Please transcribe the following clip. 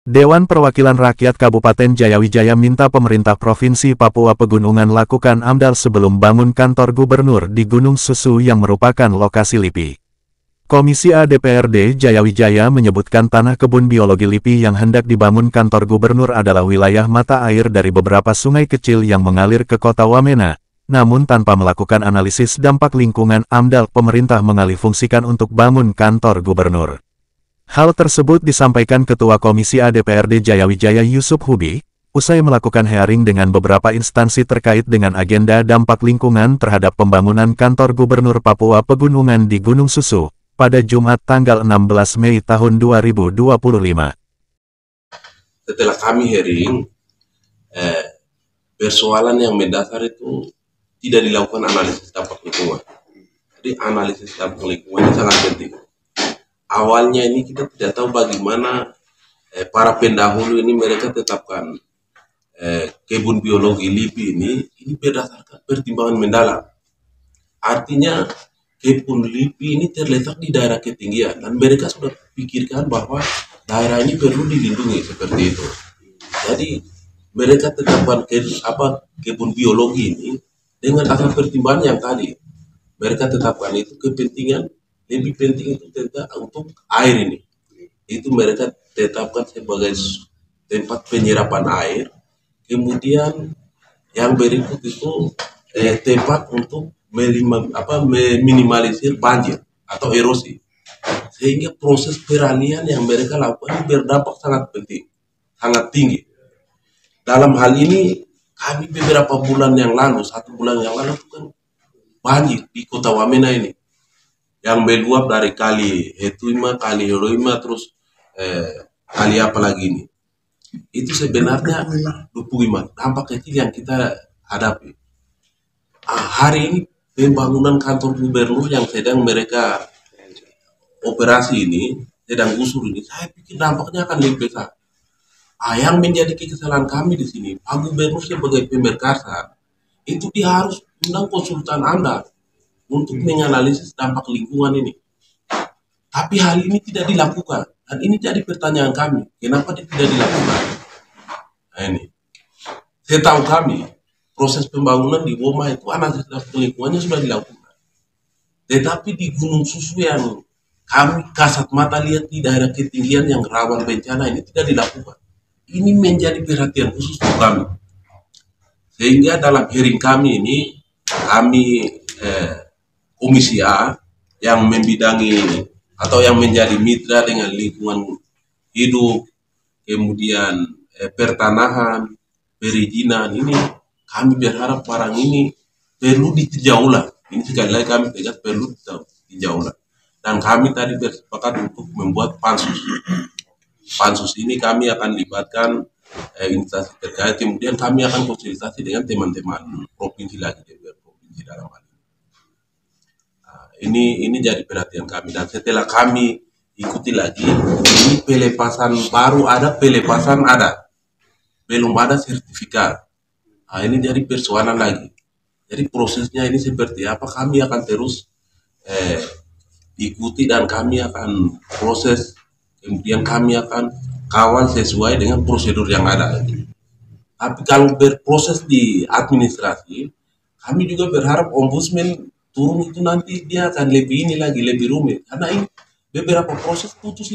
Dewan Perwakilan Rakyat Kabupaten Jayawijaya minta pemerintah Provinsi Papua Pegunungan lakukan AMDAL sebelum bangun kantor gubernur di Gunung Susu yang merupakan lokasi LIPI. Komisi A DPRD Jayawijaya menyebutkan tanah kebun biologi LIPI yang hendak dibangun kantor gubernur adalah wilayah mata air dari beberapa sungai kecil yang mengalir ke kota Wamena. Namun tanpa melakukan analisis dampak lingkungan AMDAL, pemerintah mengalihfungsikan untuk bangun kantor gubernur. Hal tersebut disampaikan Ketua Komisi A DPRD Jayawijaya Yusuf Hubi, usai melakukan hearing dengan beberapa instansi terkait dengan agenda dampak lingkungan terhadap pembangunan kantor gubernur Papua Pegunungan di Gunung Susu, pada Jumat tanggal 16 Mei tahun 2025. Setelah kami hearing, persoalan yang mendasar itu tidak dilakukan analisis dampak lingkungan. Jadi analisis dampak lingkungan ini sangat penting. Awalnya ini kita tidak tahu bagaimana para pendahulu ini mereka tetapkan kebun biologi LIPI ini berdasarkan pertimbangan mendalam. Artinya kebun LIPI ini terletak di daerah ketinggian dan mereka sudah pikirkan bahwa daerah ini perlu dilindungi seperti itu. Jadi mereka tetapkan kebun biologi ini dengan asal pertimbangan yang tadi mereka tetapkan itu kepentingan. Lebih penting itu untuk air ini. Itu mereka tetapkan sebagai tempat penyerapan air. Kemudian yang berikut itu tempat untuk meminimalisir banjir atau erosi. Sehingga proses peralihan yang mereka lakukan berdampak sangat penting, sangat tinggi. Dalam hal ini kami beberapa bulan yang lalu, 1 bulan yang lalu kan banjir di kota Wamena ini. Yang meluap dari kali Hetuima, kali Heroima, terus kali apa lagi ini. Itu sebenarnya 25 dampak kecil yang kita hadapi. Hari ini pembangunan kantor gubernur yang sedang mereka operasi ini, sedang gusur ini, saya pikir dampaknya akan lebih besar. Yang menjadi kesalahan kami di sini, Pak Gubernur sebagai pemerkasa, itu dia harus undang konsultan Anda untuk menganalisis dampak lingkungan ini. Tapi hal ini tidak dilakukan. Dan ini jadi pertanyaan kami. Kenapa tidak dilakukan? Nah ini. Setahu kami, proses pembangunan di Woma itu analisis dampak lingkungannya sudah dilakukan. Tetapi di Gunung Susu yang kami kasat mata lihat di daerah ketinggian yang rawan bencana ini tidak dilakukan. Ini menjadi perhatian khusus untuk kami. Sehingga dalam hearing kami ini, kami Komisi A yang membidangi atau yang menjadi mitra dengan lingkungan hidup, kemudian pertanahan, perizinan ini, kami berharap barang ini perlu ditinjau ulang. Ini sekali lagi kami tegas perlu ditinjau ulang. Dan kami tadi bersepakat untuk membuat pansus. Pansus ini kami akan libatkan instansi terkait, kemudian kami akan konsultasi dengan teman-teman provinsi lagi, provinsi dalam hal ini. Ini jadi perhatian kami, dan setelah kami ikuti lagi, ini pelepasan baru ada, pelepasan ada, belum ada sertifikat. Ini jadi persoalan lagi. Jadi prosesnya ini seperti apa, kami akan terus ikuti dan kami akan proses, kemudian kami akan kawal sesuai dengan prosedur yang ada. Tapi kalau berproses di administrasi, kami juga berharap ombudsman turun itu nanti dia akan lebih ini lagi, lebih rumit. Karena ini beberapa proses terputus.